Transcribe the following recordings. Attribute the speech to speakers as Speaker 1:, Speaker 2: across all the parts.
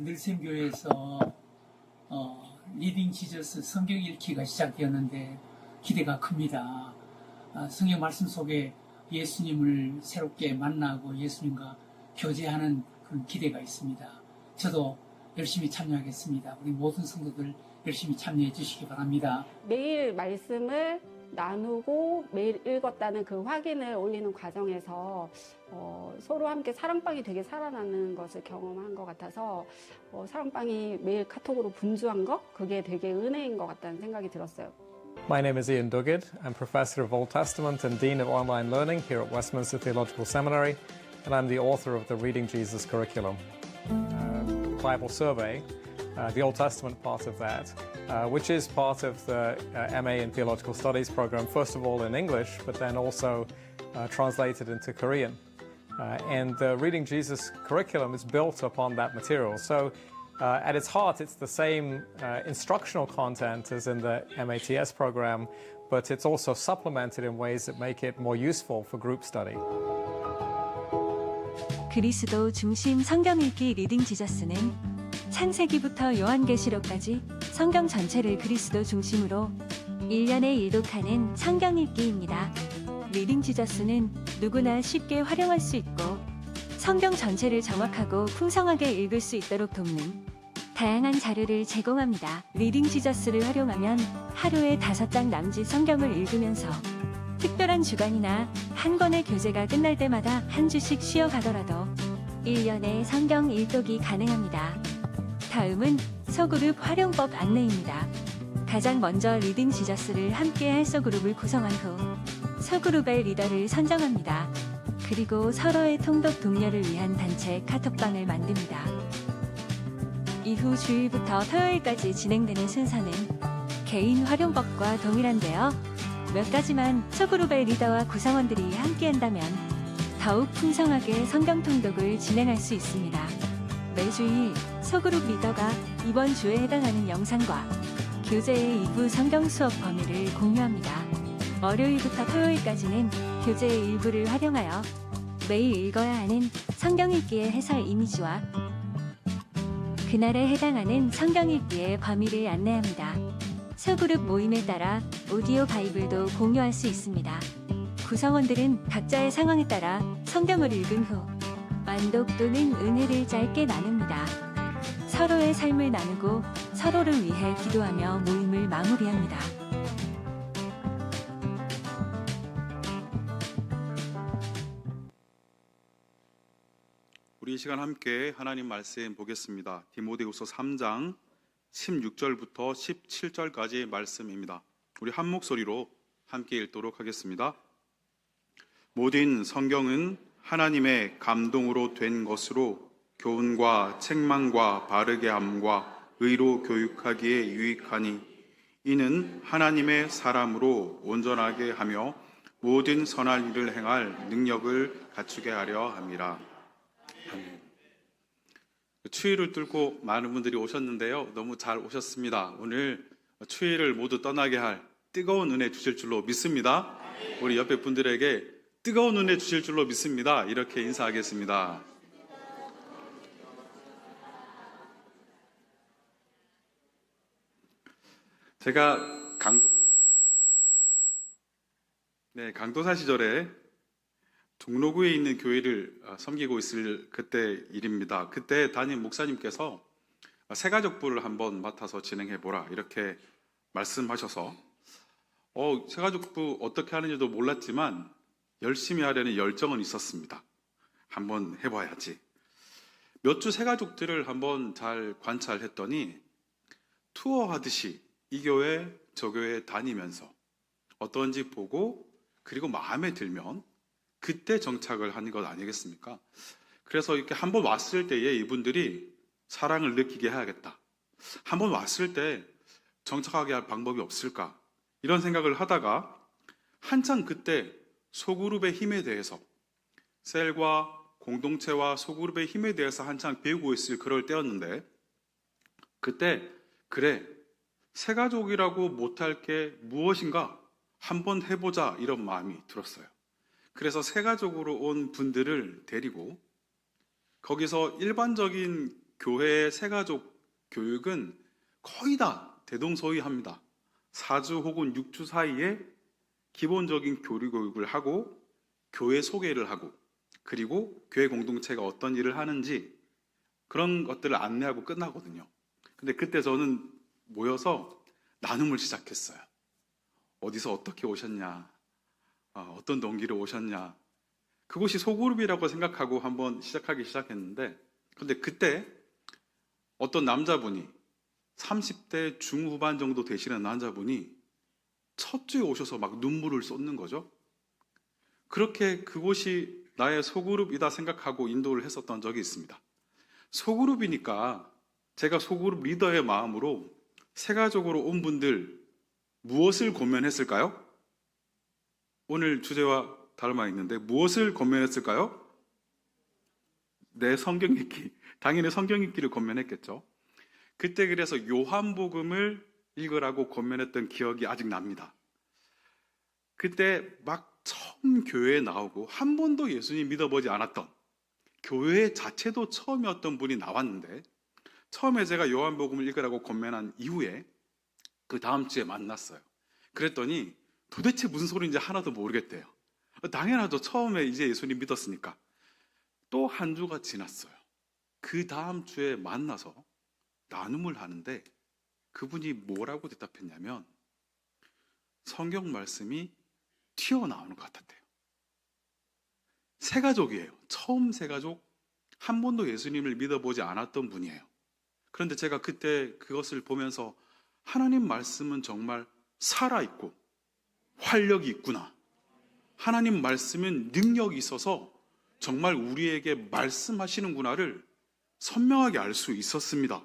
Speaker 1: 늘샘교회에서 리딩 지저스 성경 읽기가 시작되었는데 기대가 큽니다. 성경 말씀 속에 예수님을 새롭게 만나고 예수님과 교제하는 그런 기대가 있습니다. 저도 열심히 참여하겠습니다. 우리 모든 성도들 열심히 참여해 주시기 바랍니다.
Speaker 2: 매일 말씀을 나누고 매일 읽었다는 그 확인을 올리는 과정에서 서로 함께 사랑방이 되게 살아나는 것을 경험한 것 같아서 사랑방이 매일 카톡으로 분주한 것, 그게 되게 은혜인 것 같다는 생각이 들었어요.
Speaker 3: My name is Ian Duguid. I'm Professor of Old Testament and Dean of Online Learning here at Westminster Theological Seminary, and I'm the author of the Reading Jesus curriculum. Bible Survey, the Old Testament part of that, which is part of the MA in Theological Studies program, first of all in English, but then also translated into Korean. And the Reading Jesus curriculum is built upon that material. So at its heart, it's the same instructional content as in the MATS program, but it's also supplemented in ways that make it more useful for group study.
Speaker 4: 그리스도 중심 성경 읽기 리딩 지저스는 창세기부터 요한계시록까지 성경 전체를 그리스도 중심으로 1년에 일독하는 성경 읽기입니다. 리딩 지저스는 누구나 쉽게 활용할 수 있고 성경 전체를 정확하고 풍성하게 읽을 수 있도록 돕는 다양한 자료를 제공합니다. 리딩 지저스를 활용하면 하루에 5장 남짓 성경을 읽으면서 특별한 주간이나 한 권의 교재가 끝날 때마다 한 주씩 쉬어가더라도 1년에 성경 일독이 가능합니다. 다음은 소그룹 활용법 안내입니다. 가장 먼저 리딩 지저스를 함께 할 소그룹을 구성한 후 소그룹의 리더를 선정합니다. 그리고 서로의 통독 독려를 위한 단체 카톡방을 만듭니다. 이후 주일부터 토요일까지 진행되는 순서는 개인 활용법과 동일한데요. 몇 가지만 소그룹의 리더와 구성원들이 함께한다면 더욱 풍성하게 성경 통독을 진행할 수 있습니다. 매주일 소그룹 리더가 이번 주에 해당하는 영상과 교재의 2부 성경 수업 범위를 공유합니다. 월요일부터 토요일까지는 교재의 일부를 활용하여 매일 읽어야 하는 성경 읽기의 해설 이미지와 그날에 해당하는 성경 읽기의 범위를 안내합니다. 소그룹 모임에 따라 오디오 바이블도 공유할 수 있습니다. 구성원들은 각자의 상황에 따라 성경을 읽은 후 완독 또는 은혜를 짧게 나눕니다. 서로의 삶을 나누고 서로를 위해 기도하며 모임을 마무리합니다.
Speaker 5: 우리 이 시간 함께 하나님 말씀 보겠습니다. 디모데후서 3장 16절부터 17절까지 말씀입니다. 우리 한 목소리로 함께 읽도록 하겠습니다. 모든 성경은 하나님의 감동으로 된 것으로 교훈과 책망과 바르게 함과 의로 교육하기에 유익하니 이는 하나님의 사람으로 온전하게 하며 모든 선한 일을 행할 능력을 갖추게 하려 함이라. 아멘. 추위를 뚫고 많은 분들이 오셨는데요. 너무 잘 오셨습니다. 오늘 추위를 모두 떠나게 할 뜨거운 은혜 주실 줄로 믿습니다. 우리 옆에 분들에게 뜨거운 은혜 주실 줄로 믿습니다. 이렇게 인사하겠습니다. 제가 강도사 시절에 종로구에 있는 교회를 섬기고 있을 그때 일입니다. 그때 담임 목사님께서 새가족부를 한번 맡아서 진행해보라 이렇게 말씀하셔서 새가족부 어떻게 하는지도 몰랐지만 열심히 하려는 열정은 있었습니다. 한번 해봐야지. 몇 주 새가족들을 한번 잘 관찰했더니 투어하듯이 이 교회 저 교회 다니면서 어떤지 보고 그리고 마음에 들면 그때 정착을 하는 것 아니겠습니까? 그래서 이렇게 한번 왔을 때에 이분들이 사랑을 느끼게 해야겠다. 한번 왔을 때 정착하게 할 방법이 없을까? 이런 생각을 하다가 한창 그때 소그룹의 힘에 대해서 셀과 공동체와 소그룹의 힘에 대해서 한창 배우고 있을 그럴 때였는데 그때 그래 새가족이라고 못할 게 무엇인가 한번 해보자 이런 마음이 들었어요. 그래서 새가족으로 온 분들을 데리고 거기서 일반적인 교회의 새가족 교육은 거의 다 대동소이합니다. 4주 혹은 6주 사이에 기본적인 교육을 하고 교회 소개를 하고 그리고 교회 공동체가 어떤 일을 하는지 그런 것들을 안내하고 끝나거든요. 근데 그때 저는 모여서 나눔을 시작했어요. 어디서 어떻게 오셨냐, 어떤 동기로 오셨냐. 그곳이 소그룹이라고 생각하고 한번 시작하기 시작했는데, 근데 그때 어떤 남자분이 30대 중후반 정도 되시는 남자분이 첫 주에 오셔서 막 눈물을 쏟는 거죠. 그렇게 그곳이 나의 소그룹이다 생각하고 인도를 했었던 적이 있습니다. 소그룹이니까 제가 소그룹 리더의 마음으로 새가족으로 온 분들 무엇을 권면했을까요? 오늘 주제와 닮아 있는데 무엇을 권면했을까요? 네, 성경 읽기. 당연히 성경 읽기를 권면했겠죠. 그때 그래서 요한복음을 읽으라고 권면했던 기억이 아직 납니다. 그때 막 처음 교회에 나오고 한 번도 예수님 믿어보지 않았던 교회 자체도 처음이었던 분이 나왔는데 처음에 제가 요한복음을 읽으라고 권면한 이후에 그 다음 주에 만났어요. 그랬더니 도대체 무슨 소리인지 하나도 모르겠대요. 당연하죠. 처음에 이제 예수님 믿었으니까. 또 한 주가 지났어요. 그 다음 주에 만나서 나눔을 하는데 그분이 뭐라고 대답했냐면 성경 말씀이 튀어나오는 것 같았대요. 새가족이에요. 처음 새가족, 한 번도 예수님을 믿어보지 않았던 분이에요. 그런데 제가 그때 그것을 보면서 하나님 말씀은 정말 살아있고 활력이 있구나. 하나님 말씀은 능력이 있어서 정말 우리에게 말씀하시는구나를 선명하게 알 수 있었습니다.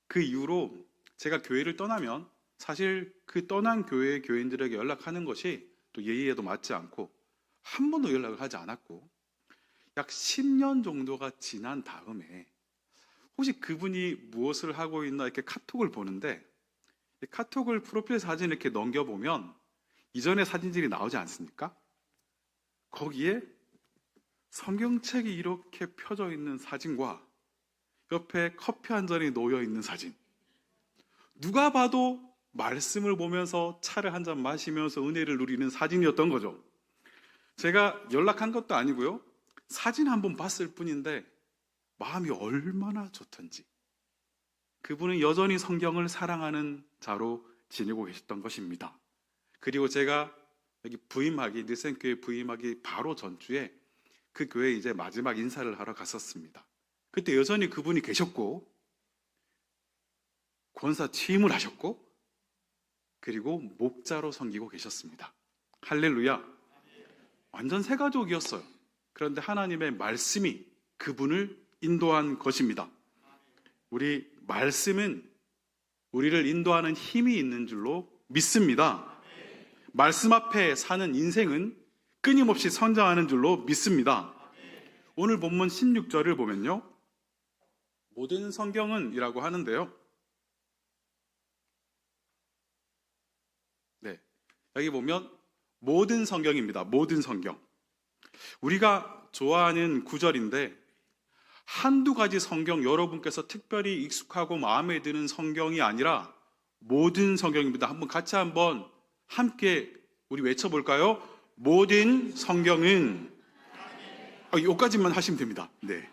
Speaker 5: 그 이후로 제가 교회를 떠나면 사실 그 떠난 교회의 교인들에게 연락하는 것이 또 예의에도 맞지 않고 한 번도 연락을 하지 않았고 약 10년 정도가 지난 다음에 혹시 그분이 무엇을 하고 있나 이렇게 카톡을 보는데 카톡을 프로필 사진 이렇게 넘겨보면 이전의 사진들이 나오지 않습니까? 거기에 성경책이 이렇게 펴져 있는 사진과 옆에 커피 한 잔이 놓여 있는 사진. 누가 봐도 말씀을 보면서 차를 한 잔 마시면서 은혜를 누리는 사진이었던 거죠. 제가 연락한 것도 아니고요. 사진 한번 봤을 뿐인데 마음이 얼마나 좋던지. 그분은 여전히 성경을 사랑하는 자로 지내고 계셨던 것입니다. 그리고 제가 여기 부임하기, 늘센교회 부임하기 바로 전주에 그 교회에 이제 마지막 인사를 하러 갔었습니다. 그때 여전히 그분이 계셨고 권사 취임을 하셨고 그리고 목자로 섬기고 계셨습니다. 할렐루야. 완전 새가족이었어요. 그런데 하나님의 말씀이 그분을 인도한 것입니다. 우리 말씀은 우리를 인도하는 힘이 있는 줄로 믿습니다. 말씀 앞에 사는 인생은 끊임없이 성장하는 줄로 믿습니다. 오늘 본문 16절을 보면요. 모든 성경은 이라고 하는데요. 네, 여기 보면 모든 성경입니다. 모든 성경. 우리가 좋아하는 구절인데 한두 가지 성경 여러분께서 특별히 익숙하고 마음에 드는 성경이 아니라 모든 성경입니다. 같이 함께 우리 외쳐볼까요? 모든 성경은 여기까지만 하시면 됩니다. 네.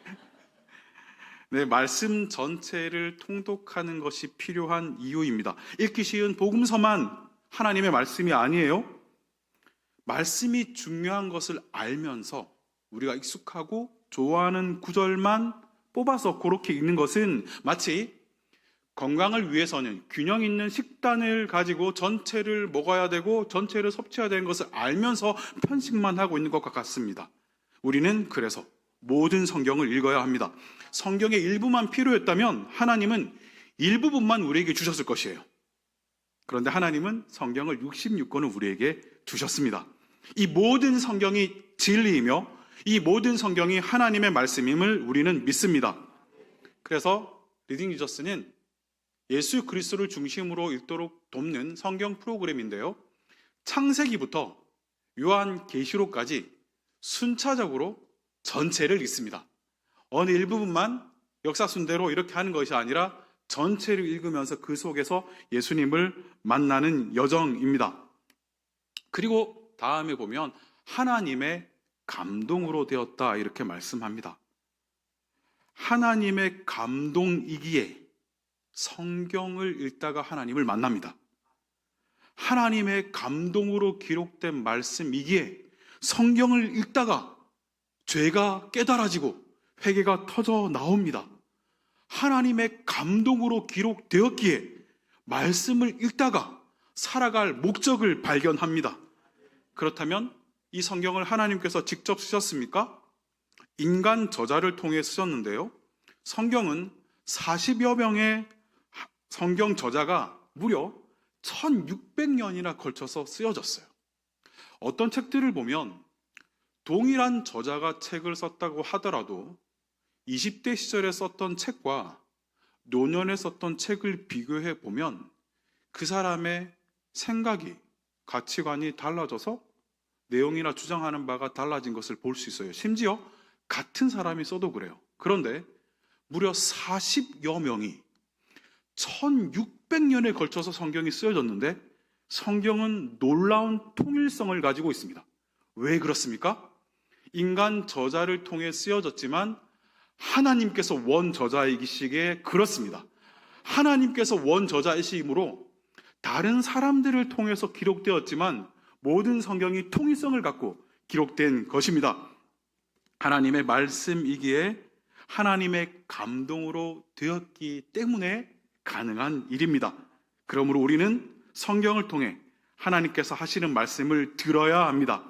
Speaker 5: 네, 말씀 전체를 통독하는 것이 필요한 이유입니다. 읽기 쉬운 복음서만 하나님의 말씀이 아니에요. 말씀이 중요한 것을 알면서 우리가 익숙하고 좋아하는 구절만 뽑아서 그렇게 읽는 것은 마치 건강을 위해서는 균형 있는 식단을 가지고 전체를 먹어야 되고 전체를 섭취해야 되는 것을 알면서 편식만 하고 있는 것과 같습니다. 우리는 그래서 모든 성경을 읽어야 합니다. 성경의 일부만 필요했다면 하나님은 일부분만 우리에게 주셨을 것이에요. 그런데 하나님은 성경을 66권을 우리에게 주셨습니다. 이 모든 성경이 진리이며 이 모든 성경이 하나님의 말씀임을 우리는 믿습니다. 그래서 리딩 지저스는 예수 그리스도를 중심으로 읽도록 돕는 성경 프로그램인데요. 창세기부터 요한계시록까지 순차적으로 전체를 읽습니다. 어느 일부분만 역사 순대로 이렇게 하는 것이 아니라 전체를 읽으면서 그 속에서 예수님을 만나는 여정입니다. 그리고 다음에 보면 하나님의 감동으로 되었다 이렇게 말씀합니다. 하나님의 감동이기에 성경을 읽다가 하나님을 만납니다. 하나님의 감동으로 기록된 말씀이기에 성경을 읽다가 죄가 깨달아지고 회개가 터져 나옵니다. 하나님의 감동으로 기록되었기에 말씀을 읽다가 살아갈 목적을 발견합니다. 그렇다면 이 성경을 하나님께서 직접 쓰셨습니까? 인간 저자를 통해 쓰셨는데요. 성경은 40여 명의 성경 저자가 무려 1600년이나 걸쳐서 쓰여졌어요. 어떤 책들을 보면 동일한 저자가 책을 썼다고 하더라도 20대 시절에 썼던 책과 노년에 썼던 책을 비교해 보면 그 사람의 생각이, 가치관이 달라져서 내용이나 주장하는 바가 달라진 것을 볼 수 있어요. 심지어 같은 사람이 써도 그래요. 그런데 무려 40여 명이 1600년에 걸쳐서 성경이 쓰여졌는데 성경은 놀라운 통일성을 가지고 있습니다. 왜 그렇습니까? 인간 저자를 통해 쓰여졌지만 하나님께서 원 저자이시기에 그렇습니다. 하나님께서 원 저자이시므로 다른 사람들을 통해서 기록되었지만 모든 성경이 통일성을 갖고 기록된 것입니다. 하나님의 말씀이기에 하나님의 감동으로 되었기 때문에 가능한 일입니다. 그러므로 우리는 성경을 통해 하나님께서 하시는 말씀을 들어야 합니다.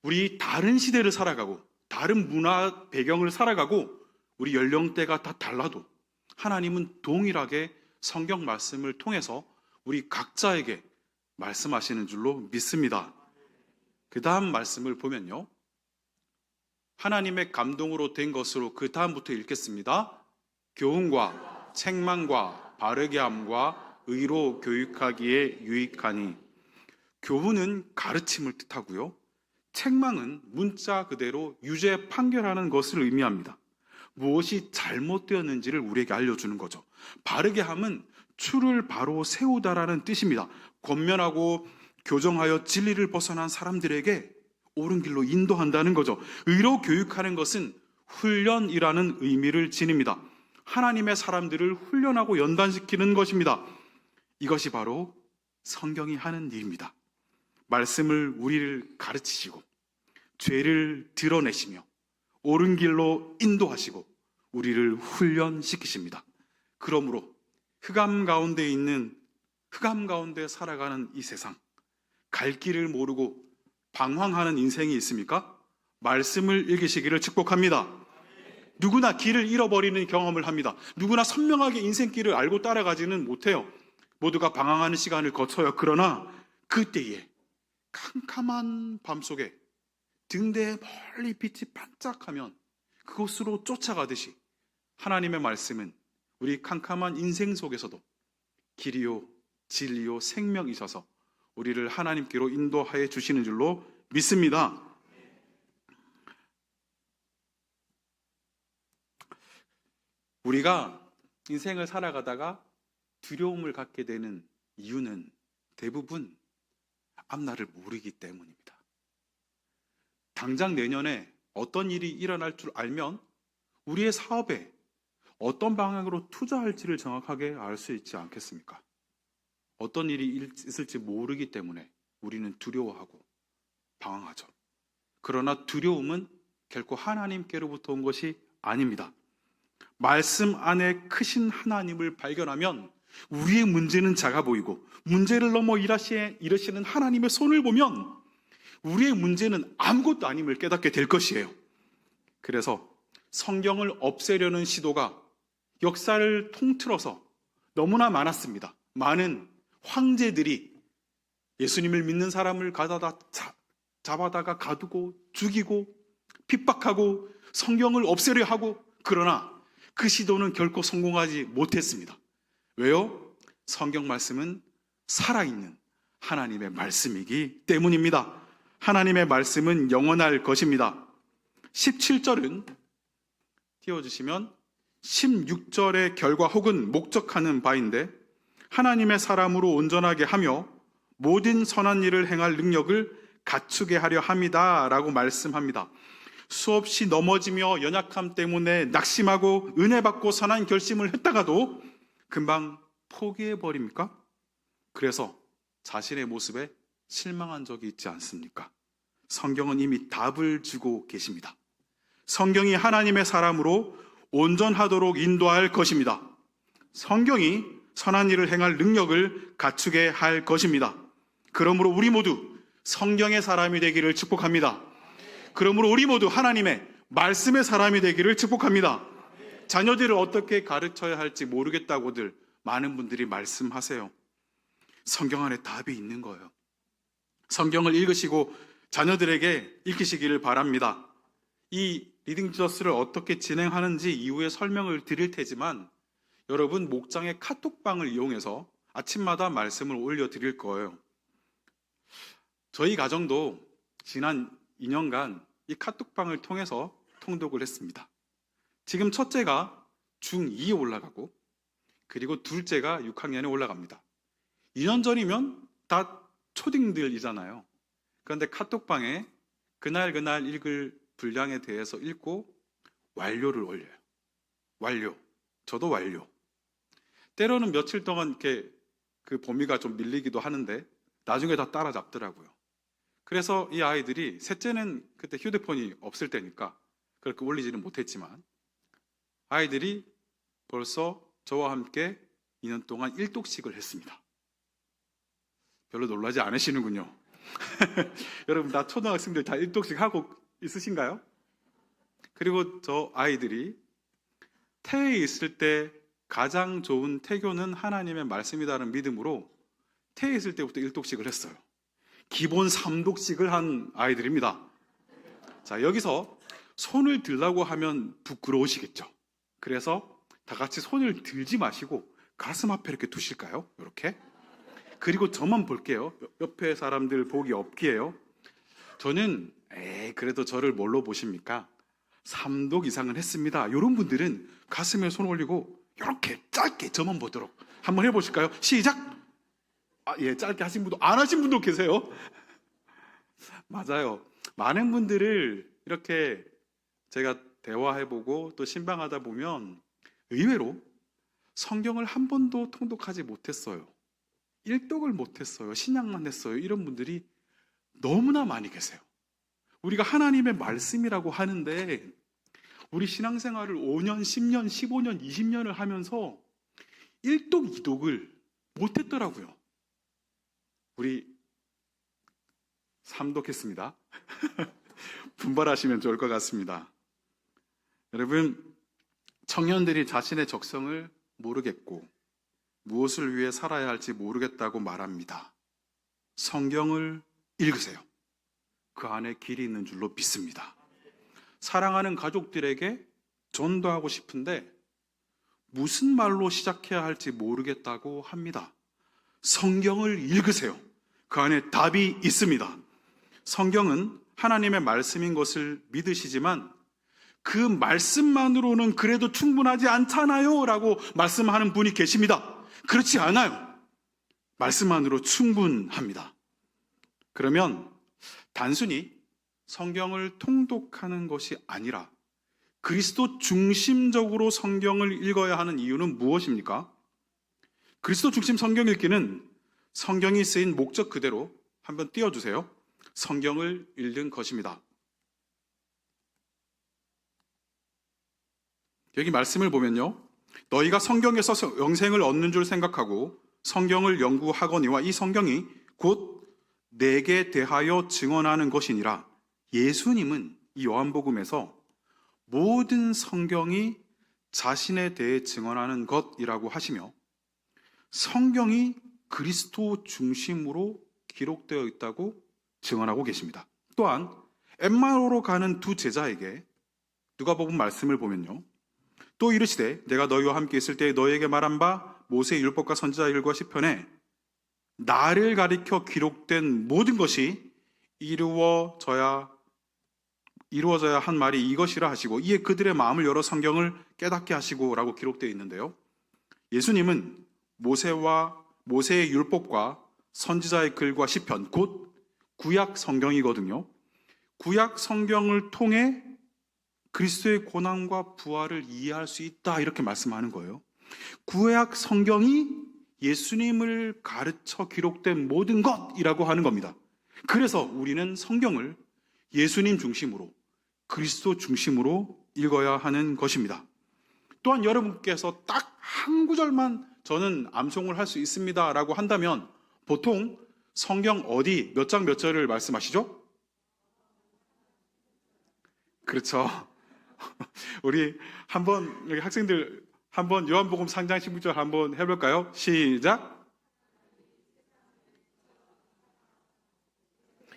Speaker 5: 우리 다른 시대를 살아가고 다른 문화 배경을 살아가고 우리 연령대가 다 달라도 하나님은 동일하게 성경 말씀을 통해서 우리 각자에게 말씀하시는 줄로 믿습니다. 그 다음 말씀을 보면요, 하나님의 감동으로 된 것으로 그 다음부터 읽겠습니다. 교훈과 책망과 바르게 함과 의로 교육하기에 유익하니. 교훈은 가르침을 뜻하고요, 책망은 문자 그대로 유죄 판결하는 것을 의미합니다. 무엇이 잘못되었는지를 우리에게 알려주는 거죠. 바르게 함은 추를 바로 세우다라는 뜻입니다. 권면하고 교정하여 진리를 벗어난 사람들에게 옳은 길로 인도한다는 거죠. 의로 교육하는 것은 훈련이라는 의미를 지닙니다. 하나님의 사람들을 훈련하고 연단시키는 것입니다. 이것이 바로 성경이 하는 일입니다. 말씀을 우리를 가르치시고 죄를 드러내시며 옳은 길로 인도하시고 우리를 훈련시키십니다. 그러므로 흑암 가운데 살아가는 이 세상, 갈 길을 모르고 방황하는 인생이 있습니까? 말씀을 읽으시기를 축복합니다. 누구나 길을 잃어버리는 경험을 합니다. 누구나 선명하게 인생길을 알고 따라가지는 못해요. 모두가 방황하는 시간을 거쳐요. 그러나 그때에 캄캄한 밤속에 등대에 멀리 빛이 반짝하면 그곳으로 쫓아가듯이 하나님의 말씀은 우리 캄캄한 인생 속에서도 길이요 진리요 생명이셔서 우리를 하나님께로 인도하여 주시는 줄로 믿습니다. 우리가 인생을 살아가다가 두려움을 갖게 되는 이유는 대부분 앞날을 모르기 때문입니다. 당장 내년에 어떤 일이 일어날 줄 알면 우리의 사업에 어떤 방향으로 투자할지를 정확하게 알 수 있지 않겠습니까? 어떤 일이 있을지 모르기 때문에 우리는 두려워하고 방황하죠. 그러나 두려움은 결코 하나님께로부터 온 것이 아닙니다. 말씀 안에 크신 하나님을 발견하면 우리의 문제는 작아 보이고 문제를 넘어 일하시는 하나님의 손을 보면 우리의 문제는 아무것도 아님을 깨닫게 될 것이에요. 그래서 성경을 없애려는 시도가 역사를 통틀어서 너무나 많았습니다. 많은 황제들이 예수님을 믿는 사람을 가져다 잡아다가 가두고 죽이고 핍박하고 성경을 없애려 하고, 그러나 그 시도는 결코 성공하지 못했습니다. 왜요? 성경 말씀은 살아있는 하나님의 말씀이기 때문입니다. 하나님의 말씀은 영원할 것입니다. 17절은 띄워주시면 16절의 결과 혹은 목적하는 바인데 하나님의 사람으로 온전하게 하며 모든 선한 일을 행할 능력을 갖추게 하려 함이다 라고 말씀합니다. 수없이 넘어지며 연약함 때문에 낙심하고 은혜 받고 선한 결심을 했다가도 금방 포기해버립니까? 그래서 자신의 모습에 실망한 적이 있지 않습니까? 성경은 이미 답을 주고 계십니다. 성경이 하나님의 사람으로 온전하도록 인도할 것입니다. 성경이 선한 일을 행할 능력을 갖추게 할 것입니다. 그러므로 우리 모두 성경의 사람이 되기를 축복합니다. 그러므로 우리 모두 하나님의 말씀의 사람이 되기를 축복합니다. 자녀들을 어떻게 가르쳐야 할지 모르겠다고들 많은 분들이 말씀하세요. 성경 안에 답이 있는 거예요. 성경을 읽으시고 자녀들에게 읽히시기를 바랍니다. 이 리딩 지저스를 어떻게 진행하는지 이후에 설명을 드릴 테지만 여러분 목장의 카톡방을 이용해서 아침마다 말씀을 올려드릴 거예요. 저희 가정도 지난 2년간 이 카톡방을 통해서 통독을 했습니다. 지금 첫째가 중2에 올라가고 그리고 둘째가 6학년에 올라갑니다. 2년 전이면 다 초딩들이잖아요. 그런데 카톡방에 그날 읽을 분량에 대해서 읽고 완료를 올려요. 완료. 저도 완료. 때로는 며칠 동안 이렇게 그 범위가 좀 밀리기도 하는데 나중에 다 따라잡더라고요. 그래서 이 아이들이 셋째는 그때 휴대폰이 없을 때니까 그렇게 올리지는 못했지만 아이들이 벌써 저와 함께 2년 동안 1독씩을 했습니다. 별로 놀라지 않으시는군요. 여러분 다 초등학생들 다 1독씩 하고 있으신가요? 그리고 저 아이들이 태에 있을 때 가장 좋은 태교는 하나님의 말씀이라는 믿음으로 태에 있을 때부터 1독씩을 했어요. 기본 3독씩을 한 아이들입니다. 자, 여기서 손을 들라고 하면 부끄러우시겠죠? 그래서 다 같이 손을 들지 마시고 가슴 앞에 이렇게 두실까요? 이렇게. 그리고 저만 볼게요. 옆에 사람들 보기 없기에요. 저는 그래도 저를 뭘로 보십니까? 3독 이상은 했습니다. 이런 분들은 가슴에 손 올리고 이렇게 짧게 저만 보도록 한번 해보실까요? 시작! 예, 짧게 하신 분도 안 하신 분도 계세요. 맞아요. 많은 분들을 이렇게 제가 대화해보고 또 신방하다 보면 의외로 성경을 한 번도 통독하지 못했어요. 1독을 못했어요. 신약만 했어요. 이런 분들이 너무나 많이 계세요. 우리가 하나님의 말씀이라고 하는데 우리 신앙생활을 5년, 10년, 15년, 20년을 하면서 1독, 2독을 못했더라고요. 우리 3독 했습니다. 분발하시면 좋을 것 같습니다. 여러분, 청년들이 자신의 적성을 모르겠고 무엇을 위해 살아야 할지 모르겠다고 말합니다. 성경을 읽으세요. 그 안에 길이 있는 줄로 믿습니다. 사랑하는 가족들에게 전도하고 싶은데 무슨 말로 시작해야 할지 모르겠다고 합니다. 성경을 읽으세요. 그 안에 답이 있습니다. 성경은 하나님의 말씀인 것을 믿으시지만 그 말씀만으로는 그래도 충분하지 않잖아요 라고 말씀하는 분이 계십니다. 그렇지 않아요. 말씀만으로 충분합니다. 그러면 단순히 성경을 통독하는 것이 아니라 그리스도 중심적으로 성경을 읽어야 하는 이유는 무엇입니까? 그리스도 중심 성경 읽기는 성경이 쓰인 목적 그대로 한번 띄워주세요. 성경을 읽는 것입니다. 여기 말씀을 보면요. 너희가 성경에서 영생을 얻는 줄 생각하고 성경을 연구하거니와 이 성경이 곧 내게 대하여 증언하는 것이니라. 예수님은 이 요한복음에서 모든 성경이 자신에 대해 증언하는 것이라고 하시며 성경이 그리스도 중심으로 기록되어 있다고 증언하고 계십니다. 또한 엠마오로 가는 두 제자에게 누가복음 말씀을 보면요. 또 이르시되 내가 너희와 함께 있을 때 너희에게 말한 바 모세의 율법과 선지자 일과 시편에 나를 가리켜 기록된 모든 것이 이루어져야 한 말이 이것이라 하시고 이에 그들의 마음을 열어 성경을 깨닫게 하시고 라고 기록되어 있는데요. 예수님은 모세의 율법과 선지자의 글과 시편, 곧 구약 성경이거든요. 구약 성경을 통해 그리스도의 고난과 부활을 이해할 수 있다, 이렇게 말씀하는 거예요. 구약 성경이 예수님을 가르쳐 기록된 모든 것이라고 하는 겁니다. 그래서 우리는 성경을 예수님 중심으로, 그리스도 중심으로 읽어야 하는 것입니다. 또한 여러분께서 딱 한 구절만 저는 암송을 할 수 있습니다 라고 한다면 보통 성경 어디 몇 장 몇 절을 말씀하시죠? 그렇죠. 우리 한번 여기 학생들 한번 요한복음 3장 16절 한번 해볼까요? 시작.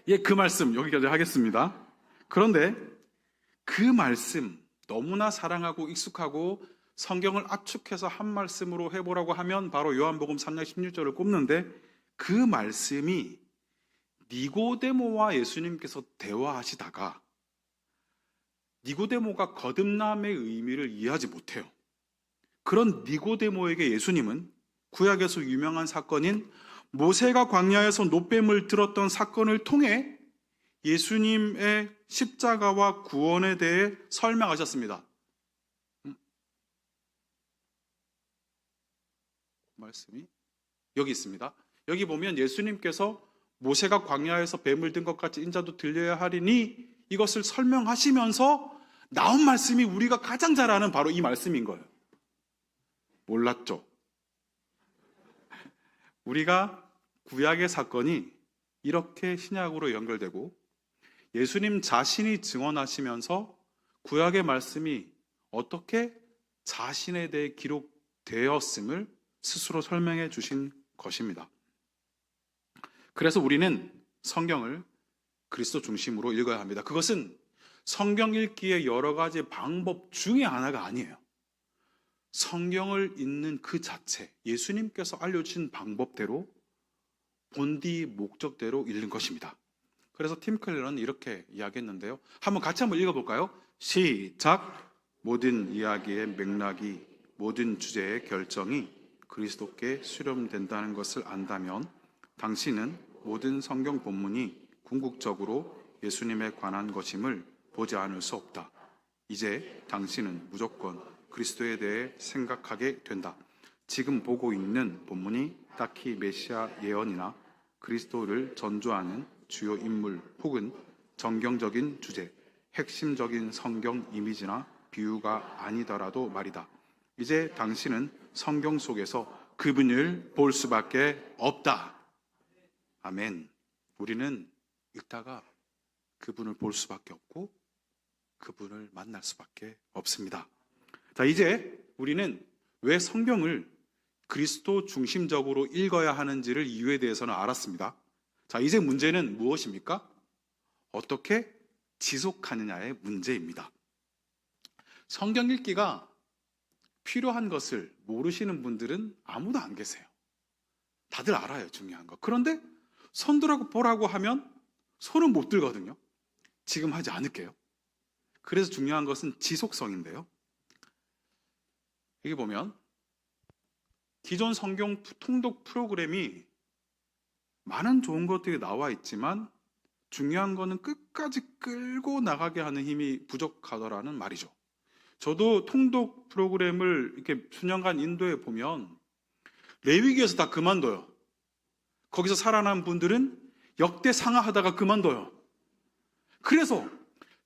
Speaker 5: 예, 그 말씀 여기까지 하겠습니다. 그런데 그 말씀 너무나 사랑하고 익숙하고 성경을 압축해서 한 말씀으로 해보라고 하면 바로 요한복음 3장 16절을 꼽는데, 그 말씀이 니고데모와 예수님께서 대화하시다가 니고데모가 거듭남의 의미를 이해하지 못해요. 그런 니고데모에게 예수님은 구약에서 유명한 사건인 모세가 광야에서 노뱀을 들었던 사건을 통해 예수님의 십자가와 구원에 대해 설명하셨습니다. 말씀이 여기 있습니다. 여기 보면 예수님께서 모세가 광야에서 뱀을 든 것 같이 인자도 들려야 하리니 이것을 설명하시면서 나온 말씀이 우리가 가장 잘 아는 바로 이 말씀인 거예요. 몰랐죠? 우리가 구약의 사건이 이렇게 신약으로 연결되고 예수님 자신이 증언하시면서 구약의 말씀이 어떻게 자신에 대해 기록되었음을 스스로 설명해 주신 것입니다. 그래서 우리는 성경을 그리스도 중심으로 읽어야 합니다. 그것은 성경 읽기의 여러 가지 방법 중에 하나가 아니에요. 성경을 읽는 그 자체, 예수님께서 알려주신 방법대로 본디 목적대로 읽는 것입니다. 그래서 팀 켈러는 이렇게 이야기했는데요. 같이 한번 읽어볼까요? 시작. 모든 이야기의 맥락이, 모든 주제의 결정이 그리스도께 수렴된다는 것을 안다면 당신은 모든 성경 본문이 궁극적으로 예수님에 관한 것임을 보지 않을 수 없다. 이제 당신은 무조건 그리스도에 대해 생각하게 된다. 지금 보고 있는 본문이 딱히 메시아 예언이나 그리스도를 전조하는 주요 인물 혹은 정경적인 주제, 핵심적인 성경 이미지나 비유가 아니더라도 말이다. 이제 당신은 성경 속에서 그분을 볼 수밖에 없다. 아멘. 우리는 읽다가 그분을 볼 수밖에 없고 그분을 만날 수밖에 없습니다. 자, 이제 우리는 왜 성경을 그리스도 중심적으로 읽어야 하는지를 이유에 대해서는 알았습니다. 자, 이제 문제는 무엇입니까? 어떻게 지속하느냐의 문제입니다. 성경 읽기가 필요한 것을 모르시는 분들은 아무도 안 계세요. 다들 알아요, 중요한 거. 그런데 손 들어 보라고 하면 손은 못 들거든요. 지금 하지 않을게요. 그래서 중요한 것은 지속성인데요. 여기 보면 기존 성경 통독 프로그램이 많은 좋은 것들이 나와 있지만 중요한 거는 끝까지 끌고 나가게 하는 힘이 부족하더라는 말이죠. 저도 통독 프로그램을 이렇게 수년간 인도해 보면 레위기에서 다 그만둬요. 거기서 살아난 분들은 역대 상하하다가 그만둬요. 그래서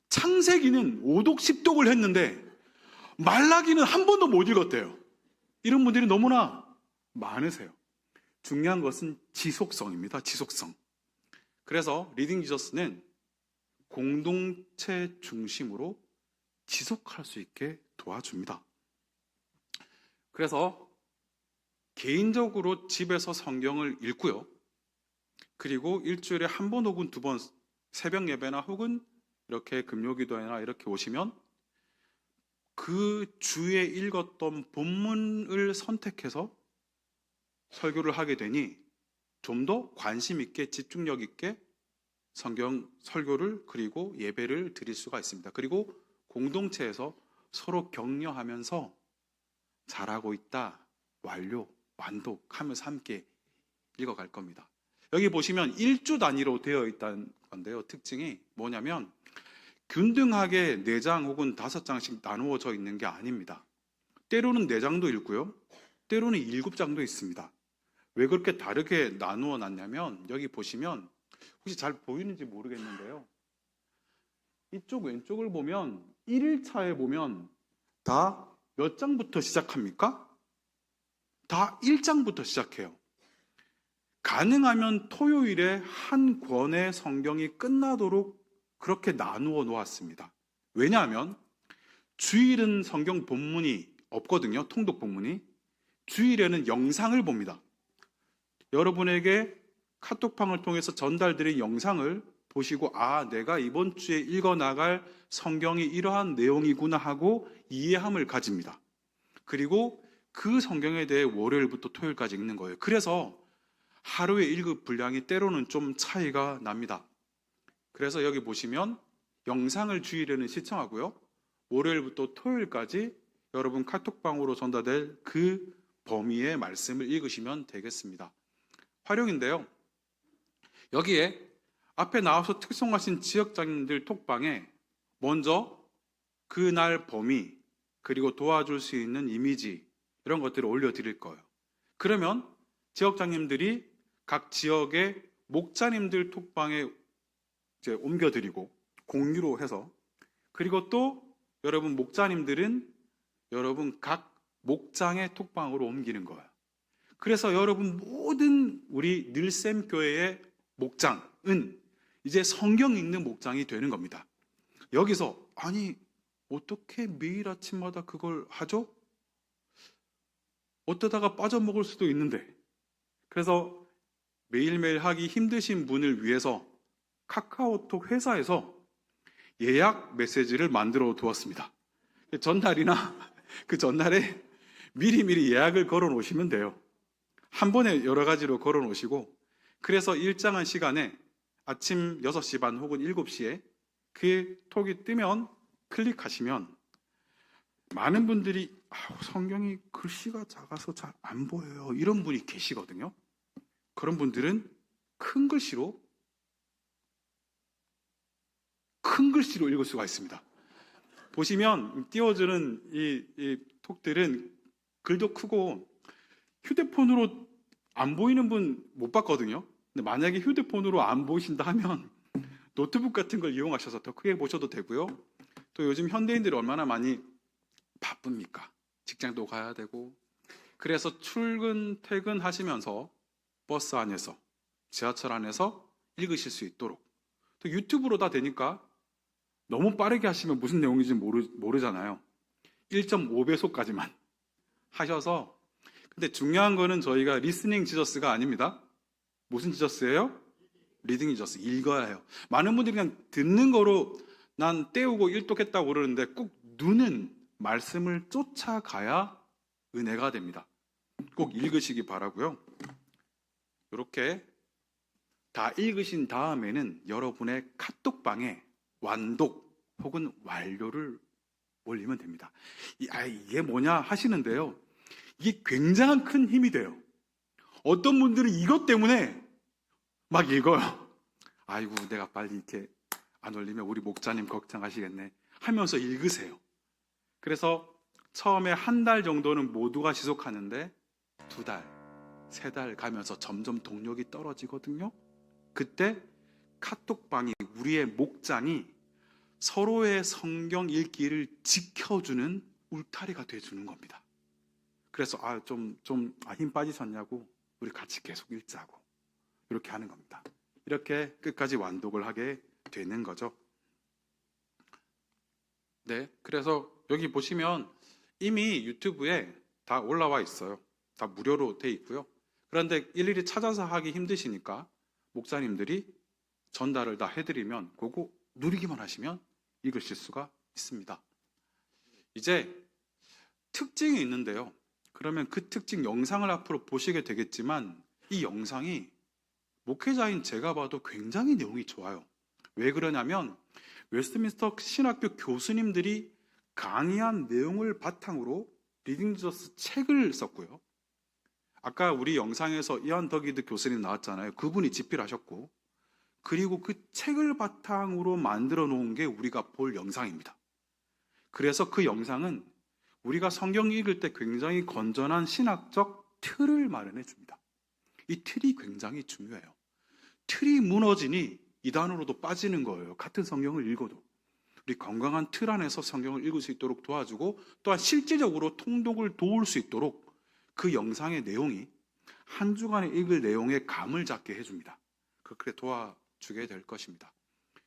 Speaker 5: 창세기는 5독 10독을 했는데 말라기는 한 번도 못 읽었대요. 이런 분들이 너무나 많으세요. 중요한 것은 지속성입니다. 지속성. 그래서 리딩 지저스는 공동체 중심으로 지속할 수 있게 도와줍니다. 그래서 개인적으로 집에서 성경을 읽고요. 그리고 일주일에 한 번 혹은 두 번 새벽 예배나 혹은 이렇게 금요기도회나 이렇게 오시면 그 주에 읽었던 본문을 선택해서 설교를 하게 되니 좀 더 관심 있게 집중력 있게 성경 설교를 그리고 예배를 드릴 수가 있습니다. 그리고 공동체에서 서로 격려하면서 잘하고 있다, 완료, 완독하면서 함께 읽어갈 겁니다. 여기 보시면 1주 단위로 되어 있다는 건데요. 특징이 뭐냐면 균등하게 4장 혹은 5장씩 나누어져 있는 게 아닙니다. 때로는 4장도 읽고요. 때로는 7장도 있습니다. 왜 그렇게 다르게 나누어 놨냐면 여기 보시면 혹시 잘 보이는지 모르겠는데요. 이쪽 왼쪽을 보면 1일차에 보면 다 몇 장부터 시작합니까? 다 1장부터 시작해요. 가능하면 토요일에 한 권의 성경이 끝나도록 그렇게 나누어 놓았습니다. 왜냐하면 주일은 성경 본문이 없거든요. 통독 본문이. 주일에는 영상을 봅니다. 여러분에게 카톡방을 통해서 전달드린 영상을 보시고 내가 이번 주에 읽어나갈 성경이 이러한 내용이구나 하고 이해함을 가집니다. 그리고 그 성경에 대해 월요일부터 토요일까지 읽는 거예요. 그래서 하루에 읽을 분량이 때로는 좀 차이가 납니다. 그래서 여기 보시면 영상을 주일에는 시청하고요. 월요일부터 토요일까지 여러분 카톡방으로 전달될 그 범위의 말씀을 읽으시면 되겠습니다. 활용인데요. 여기에 앞에 나와서 특송하신 지역장님들 톡방에 먼저 그날 범위 그리고 도와줄 수 있는 이미지 이런 것들을 올려드릴 거예요. 그러면 지역장님들이 각 지역의 목자님들 톡방에 이제 옮겨드리고 공유로 해서 그리고 또 여러분 목자님들은 여러분 각 목장의 톡방으로 옮기는 거예요. 그래서 여러분 모든 우리 늘샘교회의 목장은 이제 성경 읽는 목장이 되는 겁니다. 여기서 어떻게 매일 아침마다 그걸 하죠? 어떠다가 빠져먹을 수도 있는데 그래서 매일매일 하기 힘드신 분을 위해서 카카오톡 회사에서 예약 메시지를 만들어 두었습니다. 전날이나 그 전날에 미리미리 예약을 걸어 놓으시면 돼요. 한 번에 여러 가지로 걸어 놓으시고 그래서 일정한 시간에 아침 6시 반 혹은 7시에 그 톡이 뜨면 클릭하시면 많은 분들이 성경이 글씨가 작아서 잘 안 보여요 이런 분이 계시거든요. 그런 분들은 큰 글씨로 읽을 수가 있습니다. 보시면 띄워주는 이 톡들은 글도 크고 휴대폰으로 안 보이는 분 못 봤거든요. 근데 만약에 휴대폰으로 안 보이신다 하면 노트북 같은 걸 이용하셔서 더 크게 보셔도 되고요. 또 요즘 현대인들이 얼마나 많이 바쁩니까? 직장도 가야 되고 그래서 출근 퇴근 하시면서 버스 안에서 지하철 안에서 읽으실 수 있도록 또 유튜브로 다 되니까 너무 빠르게 하시면 무슨 내용인지 모르잖아요. 1.5배속까지만 하셔서 근데 중요한 거는 저희가 리스닝 지저스가 아닙니다. 무슨 지저스예요? 리딩 지저스. 읽어야 해요. 많은 분들이 그냥 듣는 거로 난 때우고 일독했다고 그러는데 꼭 눈은 말씀을 쫓아가야 은혜가 됩니다. 꼭 읽으시기 바라고요. 이렇게 다 읽으신 다음에는 여러분의 카톡방에 완독 혹은 완료를 올리면 됩니다. 이게 뭐냐 하시는데요. 이게 굉장한 큰 힘이 돼요. 어떤 분들은 이것 때문에 막 읽어요. 아이고 내가 빨리 이렇게 안 올리면 우리 목자님 걱정하시겠네 하면서 읽으세요. 그래서 처음에 한 달 정도는 모두가 지속하는데 2달, 3달 가면서 점점 동력이 떨어지거든요. 그때 카톡방이 우리의 목장이 서로의 성경 읽기를 지켜주는 울타리가 돼주는 겁니다. 그래서 힘 빠지셨냐고 우리 같이 계속 읽자고 이렇게 하는 겁니다. 이렇게 끝까지 완독을 하게 되는 거죠. 네, 그래서 여기 보시면 이미 유튜브에 다 올라와 있어요. 다 무료로 돼 있고요. 그런데 일일이 찾아서 하기 힘드시니까 목사님들이 전달을 다 해드리면 그거 누리기만 하시면 읽으실 수가 있습니다. 이제 특징이 있는데요. 그러면 그 특징 영상을 앞으로 보시게 되겠지만 이 영상이 목회자인 제가 봐도 굉장히 내용이 좋아요. 왜 그러냐면 웨스트민스터 신학교 교수님들이 강의한 내용을 바탕으로 리딩 지저스 책을 썼고요. 아까 우리 영상에서 이안 더기드 교수님 나왔잖아요. 그분이 집필하셨고, 그리고 그 책을 바탕으로 만들어 놓은 게 우리가 볼 영상입니다. 그래서 그 영상은 우리가 성경 읽을 때 굉장히 건전한 신학적 틀을 마련해 줍니다. 이 틀이 굉장히 중요해요. 틀이 무너지니 이단으로도 빠지는 거예요. 같은 성경을 읽어도. 우리 건강한 틀 안에서 성경을 읽을 수 있도록 도와주고, 또한 실질적으로 통독을 도울 수 있도록 그 영상의 내용이 한 주간에 읽을 내용에 감을 잡게 해줍니다. 그렇게 도와주게 될 것입니다.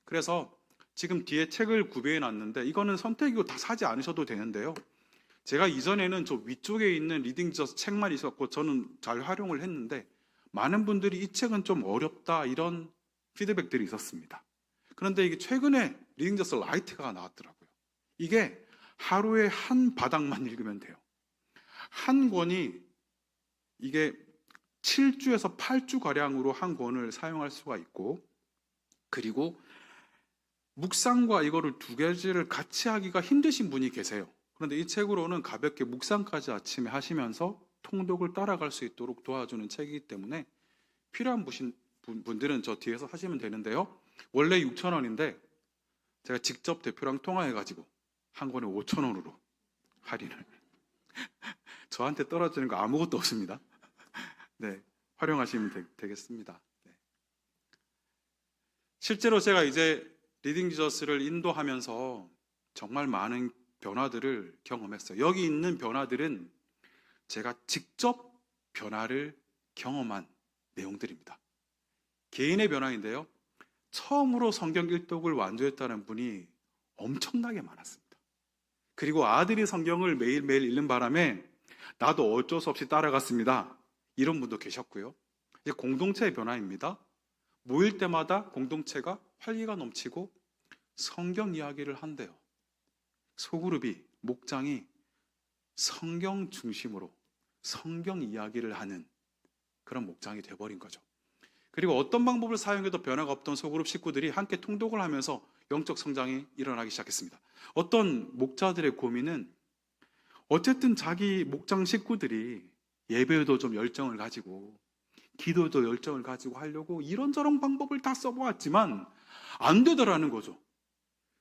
Speaker 5: 그래서 지금 뒤에 책을 구비해 놨는데, 이거는 선택이고 다 사지 않으셔도 되는데요. 제가 이전에는 저 위쪽에 있는 리딩 지저스 책만 있었고 저는 잘 활용을 했는데, 많은 분들이 이 책은 좀 어렵다 이런 피드백들이 있었습니다. 그런데 이게 최근에 리딩 지저스 라이트가 나왔더라고요. 이게 하루에 한 바닥만 읽으면 돼요. 한 권이 이게 7주에서 8주 가량으로 한 권을 사용할 수가 있고, 그리고 묵상과 이거를 두 가지를 같이 하기가 힘드신 분이 계세요. 그런데 이 책으로는 가볍게 묵상까지 아침에 하시면서 통독을 따라갈 수 있도록 도와주는 책이기 때문에 필요한 분들은 저 뒤에서 하시면 되는데요. 원래 6,000원인데 제가 직접 대표랑 통화해가지고 한 권에 5,000원으로 할인을. 저한테 떨어지는 거 아무것도 없습니다. 네, 활용하시면 되겠습니다. 네. 실제로 제가 이제 리딩 지저스를 인도하면서 정말 많은 변화들을 경험했어요. 여기 있는 변화들은 제가 직접 변화를 경험한 내용들입니다. 개인의 변화인데요. 처음으로 성경 일독을 완주했다는 분이 엄청나게 많았습니다. 그리고 아들이 성경을 매일매일 읽는 바람에 나도 어쩔 수 없이 따라갔습니다. 이런 분도 계셨고요. 이제 공동체의 변화입니다. 모일 때마다 공동체가 활기가 넘치고 성경 이야기를 한대요. 소그룹이, 목장이 성경 중심으로 성경 이야기를 하는 그런 목장이 되어버린 거죠. 그리고 어떤 방법을 사용해도 변화가 없던 소그룹 식구들이 함께 통독을 하면서 영적 성장이 일어나기 시작했습니다. 어떤 목자들의 고민은 어쨌든 자기 목장 식구들이 예배에도 좀 열정을 가지고 기도에도 열정을 가지고 하려고 이런저런 방법을 다 써보았지만 안 되더라는 거죠.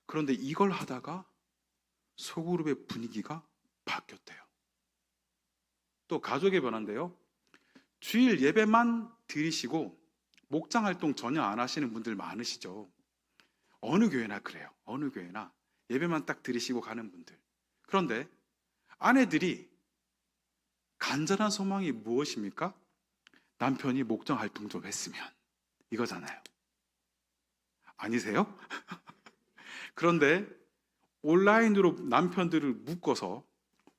Speaker 5: 그런데 이걸 하다가 소그룹의 분위기가 바뀌었대요. 또 가족의 변화인데요. 주일 예배만 드리시고 목장 활동 전혀 안 하시는 분들 많으시죠. 어느 교회나 그래요. 어느 교회나 예배만 딱 드리시고 가는 분들. 그런데 아내들이 간절한 소망이 무엇입니까? 남편이 목장 활동 좀 했으면, 이거잖아요. 아니세요? 그런데 온라인으로 남편들을 묶어서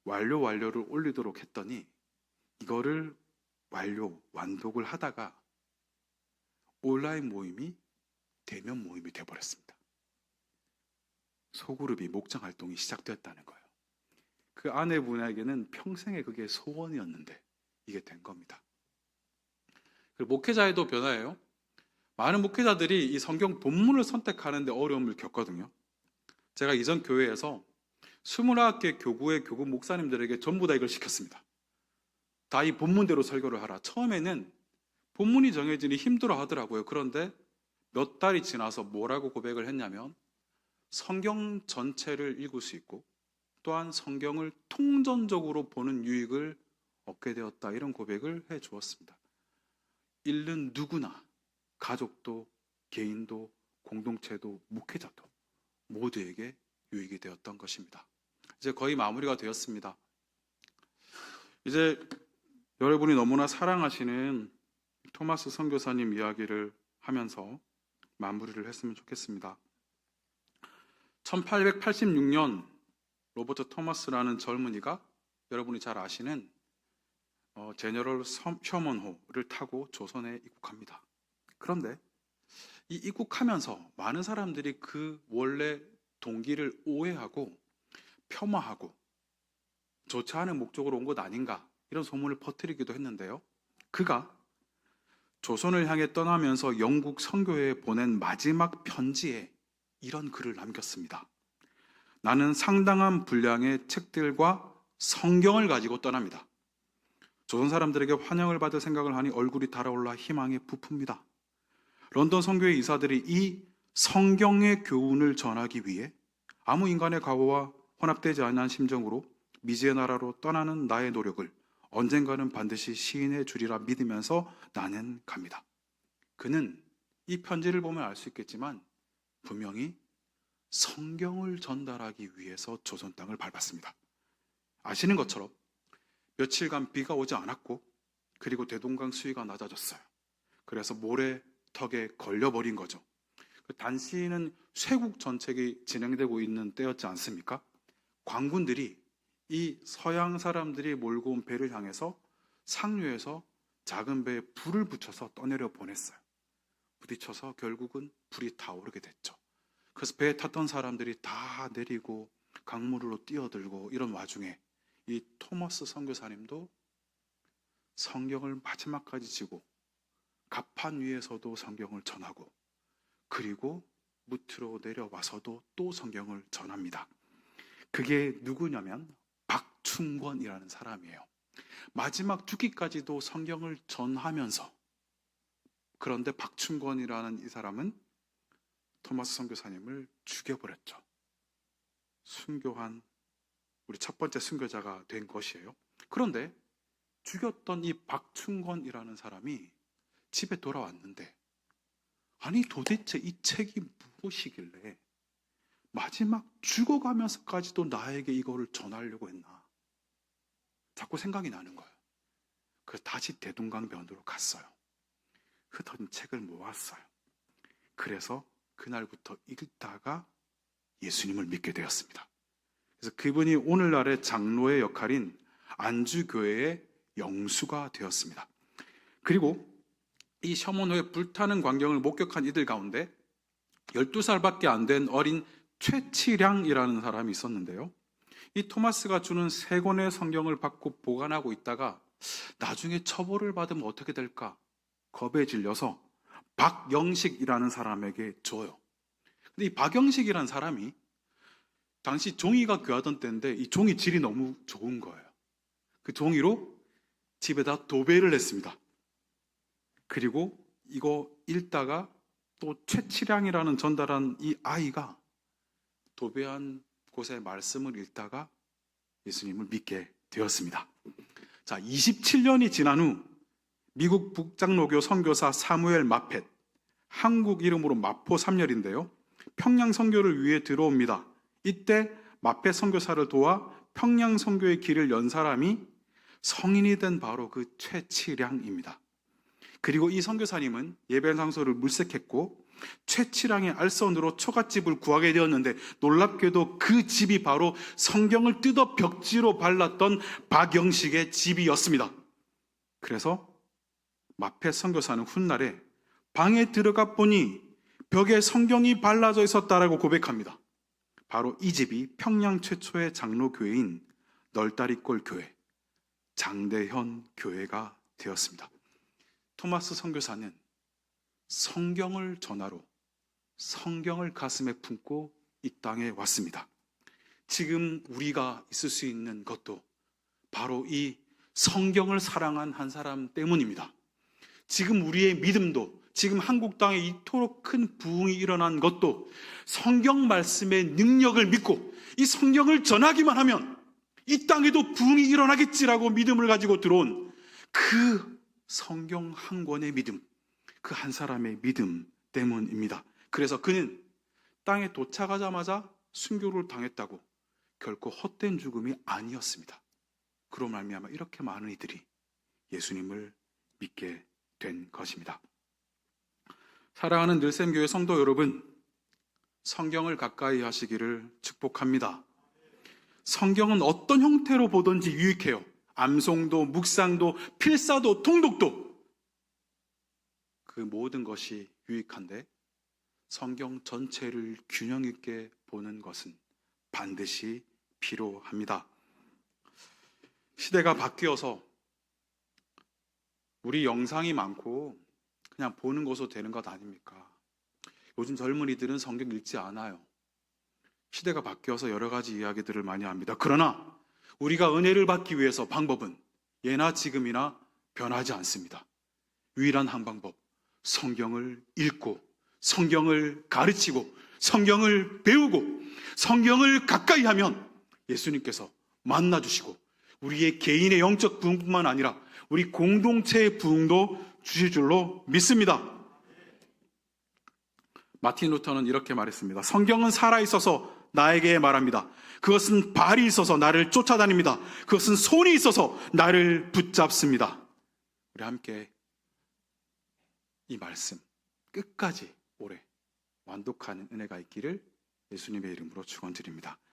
Speaker 5: 완료를 올리도록 했더니 이거를 완독을 하다가 온라인 모임이 대면 모임이 되어버렸습니다. 소그룹이 목장 활동이 시작되었다는 거예요. 그 아내분에게는 평생의 그게 소원이었는데 이게 된 겁니다. 그리고 목회자에도 변화예요. 많은 목회자들이 이 성경 본문을 선택하는 데 어려움을 겪거든요. 제가 이전 교회에서 29개 교구의 교구 목사님들에게 전부 다 이걸 시켰습니다. 다 이 본문대로 설교를 하라. 처음에는 본문이 정해지니 힘들어 하더라고요. 그런데 몇 달이 지나서 뭐라고 고백을 했냐면 성경 전체를 읽을 수 있고 또한 성경을 통전적으로 보는 유익을 얻게 되었다. 이런 고백을 해 주었습니다. 읽는 누구나, 가족도, 개인도, 공동체도, 목회자도 모두에게 유익이 되었던 것입니다. 이제 거의 마무리가 되었습니다. 이제 여러분이 너무나 사랑하시는 토마스 선교사님 이야기를 하면서 마무리를 했으면 좋겠습니다. 1886년 로버트 토마스라는 젊은이가 여러분이 잘 아시는 제너럴 셔먼호를 타고 조선에 입국합니다. 그런데 이 입국하면서 많은 사람들이 그 원래 동기를 오해하고 폄하하고 좋지 않은 목적으로 온 것 아닌가 이런 소문을 퍼뜨리기도 했는데요. 그가 조선을 향해 떠나면서 영국 선교회에 보낸 마지막 편지에 이런 글을 남겼습니다. 나는 상당한 분량의 책들과 성경을 가지고 떠납니다. 조선 사람들에게 환영을 받을 생각을 하니 얼굴이 달아올라 희망에 부풉니다. 런던 선교회 이사들이 이 성경의 교훈을 전하기 위해 아무 인간의 과거와 혼합되지 않은 심정으로 미지의 나라로 떠나는 나의 노력을 언젠가는 반드시 시인해 주리라 믿으면서 나는 갑니다. 그는 이 편지를 보면 알 수 있겠지만 분명히 성경을 전달하기 위해서 조선 땅을 밟았습니다. 아시는 것처럼 며칠간 비가 오지 않았고, 그리고 대동강 수위가 낮아졌어요. 그래서 모래턱에 걸려버린 거죠. 단시는 쇄국 전책이 진행되고 있는 때였지 않습니까? 광군들이 이 서양 사람들이 몰고 온 배를 향해서 상류에서 작은 배에 불을 붙여서 떠내려 보냈어요. 부딪혀서 결국은 불이 타오르게 됐죠. 그래서 배에 탔던 사람들이 다 내리고 강물로 뛰어들고 이런 와중에 이 토머스 선교사님도 성경을 마지막까지 지고 갑판 위에서도 성경을 전하고, 그리고 무트로 내려와서도 또 성경을 전합니다. 그게 누구냐면 박충권이라는 사람이에요. 마지막 죽기까지도 성경을 전하면서, 그런데 박충권이라는 이 사람은 토마스 선교사님을 죽여버렸죠. 순교한 우리 첫 번째 순교자가 된 것이에요. 그런데 죽였던 이 박충권이라는 사람이 집에 돌아왔는데, 아니 도대체 이 책이 무엇이길래 마지막 죽어가면서까지도 나에게 이거를 전하려고 했나, 자꾸 생각이 나는 거예요. 그래서 다시 대동강변으로 갔어요. 흩어진 책을 모았어요. 그래서 그날부터 읽다가 예수님을 믿게 되었습니다. 그래서 그분이 오늘날의 장로의 역할인 안주교회의 영수가 되었습니다. 그리고 이 셔먼호의 불타는 광경을 목격한 이들 가운데 12살밖에 안 된 어린 최치량이라는 사람이 있었는데요. 이 토마스가 주는 3권의 성경을 받고 보관하고 있다가 나중에 처벌을 받으면 어떻게 될까 겁에 질려서 박영식이라는 사람에게 줘요. 근데 이 박영식이라는 사람이 당시 종이가 귀하던 때인데 이 종이 질이 너무 좋은 거예요. 그 종이로 집에다 도배를 했습니다. 그리고 이거 읽다가 또 최치량이라는 전달한 이 아이가 도배한 곳의 말씀을 읽다가 예수님을 믿게 되었습니다. 자, 27년이 지난 후 미국 북장로교 선교사 사무엘 마펫, 한국 이름으로 마포 3열인데요. 평양 선교를 위해 들어옵니다. 이때 마펫 선교사를 도와 평양 선교의 길을 연 사람이 성인이 된 바로 그 최치량입니다. 그리고 이 선교사님은 예배 장소를 물색했고 최치량의 알선으로 처갓집을 구하게 되었는데, 놀랍게도 그 집이 바로 성경을 뜯어 벽지로 발랐던 박영식의 집이었습니다. 그래서 마펫 선교사는 훗날에 방에 들어가 보니 벽에 성경이 발라져 있었다라고 고백합니다. 바로 이 집이 평양 최초의 장로교회인 널다리골 교회, 장대현 교회가 되었습니다. 토마스 선교사는 성경을 전하러 성경을 가슴에 품고 이 땅에 왔습니다. 지금 우리가 있을 수 있는 것도 바로 이 성경을 사랑한 한 사람 때문입니다. 지금 우리의 믿음도, 지금 한국 땅에 이토록 큰 부흥이 일어난 것도 성경 말씀의 능력을 믿고 이 성경을 전하기만 하면 이 땅에도 부흥이 일어나겠지라고 믿음을 가지고 들어온 그 성경 한 권의 믿음, 그 한 사람의 믿음 때문입니다. 그래서 그는 땅에 도착하자마자 순교를 당했다고 결코 헛된 죽음이 아니었습니다. 그로 말미암아 이렇게 많은 이들이 예수님을 믿게 된 것입니다. 사랑하는 늘샘교회 성도 여러분, 성경을 가까이 하시기를 축복합니다. 성경은 어떤 형태로 보든지 유익해요. 암송도, 묵상도, 필사도, 통독도 그 모든 것이 유익한데 성경 전체를 균형 있게 보는 것은 반드시 필요합니다. 시대가 바뀌어서 우리 영상이 많고 그냥 보는 것으로 되는 것 아닙니까? 요즘 젊은이들은 성경 읽지 않아요. 시대가 바뀌어서 여러 가지 이야기들을 많이 합니다. 그러나 우리가 은혜를 받기 위해서 방법은 예나 지금이나 변하지 않습니다. 유일한 한 방법, 성경을 읽고 성경을 가르치고 성경을 배우고 성경을 가까이 하면 예수님께서 만나주시고 우리의 개인의 영적 부흥뿐만 아니라 우리 공동체의 부흥도 주실 줄로 믿습니다. 마틴 루터는 이렇게 말했습니다. 성경은 살아있어서 나에게 말합니다. 그것은 발이 있어서 나를 쫓아다닙니다. 그것은 손이 있어서 나를 붙잡습니다. 우리 함께 이 말씀 끝까지 오래 완독하는 은혜가 있기를 예수님의 이름으로 축원드립니다.